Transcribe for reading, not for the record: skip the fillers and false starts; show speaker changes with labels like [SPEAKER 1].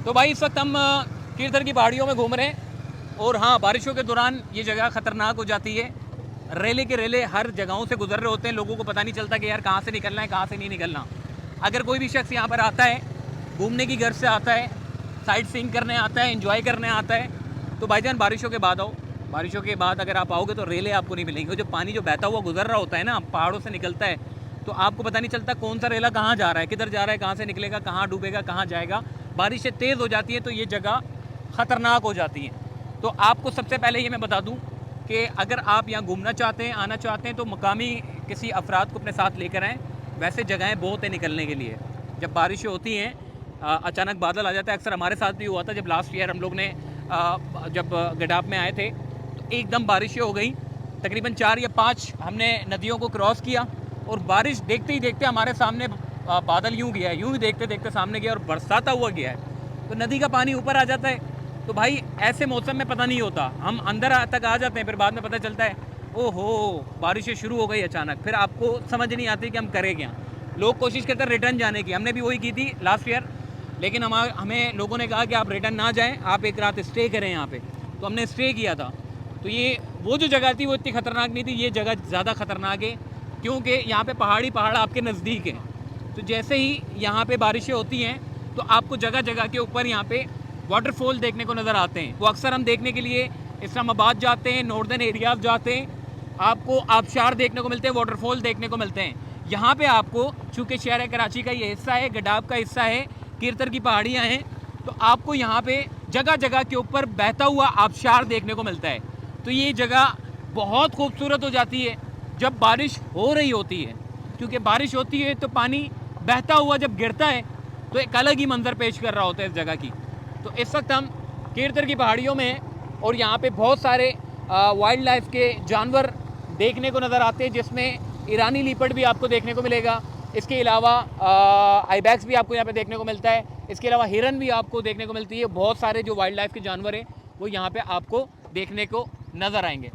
[SPEAKER 1] तो भाई इस वक्त हम कीरथर की पहाड़ियों में घूम रहे हैं और हाँ, बारिशों के दौरान ये जगह ख़तरनाक हो जाती है। रेले के रेले हर जगहों से गुजर रहे होते हैं, लोगों को पता नहीं चलता कि यार कहाँ से निकलना है कहाँ से नहीं निकलना। अगर कोई भी शख्स यहाँ पर आता है, घूमने की गर्ज से आता है, साइट सीइंग करने आता है, एंजॉय करने आता है, तो भाईजान बारिशों के बाद आओ। बारिशों के बाद अगर आप आओगे तो रेले आपको नहीं मिलेंगे। जो पानी जो बहता हुआ गुजर रहा होता है ना, पहाड़ों से निकलता है, तो आपको पता नहीं चलता कौन सा रेला कहाँ जा रहा है, किधर जा रहा है, कहाँ से निकलेगा, कहाँ डूबेगा, कहाँ जाएगा। बारिशें तेज़ हो जाती हैं तो ये जगह ख़तरनाक हो जाती हैं। तो आपको सबसे पहले ये मैं बता दूं कि अगर आप यहाँ घूमना चाहते हैं, आना चाहते हैं, तो मकामी किसी अफराद को अपने साथ लेकर आएँ। वैसे जगहें बहुत हैं निकलने के लिए। जब बारिशें होती हैं, अचानक बादल आ जाता है। अक्सर हमारे साथ भी हुआ था जब लास्ट ईयर हम लोग ने जब गडाप में आए थे, तो एकदम बारिशें हो गई। तकरीबन 4 या 5 हमने नदियों को क्रॉस किया और बारिश देखते ही देखते हमारे सामने बादल यूँ गया है, यूँ ही देखते देखते सामने गया और बरसाता हुआ गया है। तो नदी का पानी ऊपर आ जाता है। तो भाई ऐसे मौसम में पता नहीं होता, हम अंदर तक आ जाते हैं, फिर बाद में पता चलता है ओहो बारिशें शुरू हो गई अचानक। फिर आपको समझ नहीं आती कि हम करें क्या। लोग कोशिश करते हैं रिटर्न जाने की, हमने भी वही की थी लास्ट ईयर, लेकिन हमें लोगों ने कहा कि आप रिटर्न ना जाएं, आप एक रात स्टे करें यहाँ पे। तो हमने स्टे किया था। तो ये वो जो जगह थी वो इतनी ख़तरनाक नहीं थी, ये जगह ज़्यादा ख़तरनाक है क्योंकि यहाँ पे पहाड़ आपके नज़दीक हैं। तो जैसे ही यहाँ पे बारिशें होती हैं तो आपको जगह जगह के ऊपर यहाँ पे वाटरफॉल देखने को नज़र आते हैं। वो अक्सर हम देखने के लिए इस्लामाबाद जाते हैं, नॉर्दर्न एरियाज जाते हैं, आपको आबशार देखने को मिलते हैं, वाटरफॉल देखने को मिलते हैं। यहाँ पे आपको, चूँकि शहर कराची का ये हिस्सा है, गडाप का हिस्सा है, कीरथर की पहाड़ियाँ हैं, तो आपको यहाँ पे जगह जगह के ऊपर बहता हुआ आबशार देखने को मिलता है। तो ये जगह बहुत खूबसूरत हो जाती है जब बारिश हो रही होती है, क्योंकि बारिश होती है तो पानी बहता हुआ जब गिरता है तो एक अलग ही मंजर पेश कर रहा होता है इस जगह की। तो इस वक्त हम कीरथर की पहाड़ियों में हैं और यहाँ पे बहुत सारे वाइल्ड लाइफ के जानवर देखने को नज़र आते हैं, जिसमें ईरानी लीपर्ड भी आपको देखने को मिलेगा। इसके अलावा आइबैक्स भी आपको यहाँ पे देखने को मिलता है। इसके अलावा हिरन भी आपको देखने को मिलती है। बहुत सारे जो वाइल्ड लाइफ के जानवर हैं वो यहाँ पे आपको देखने को नज़र आएंगे।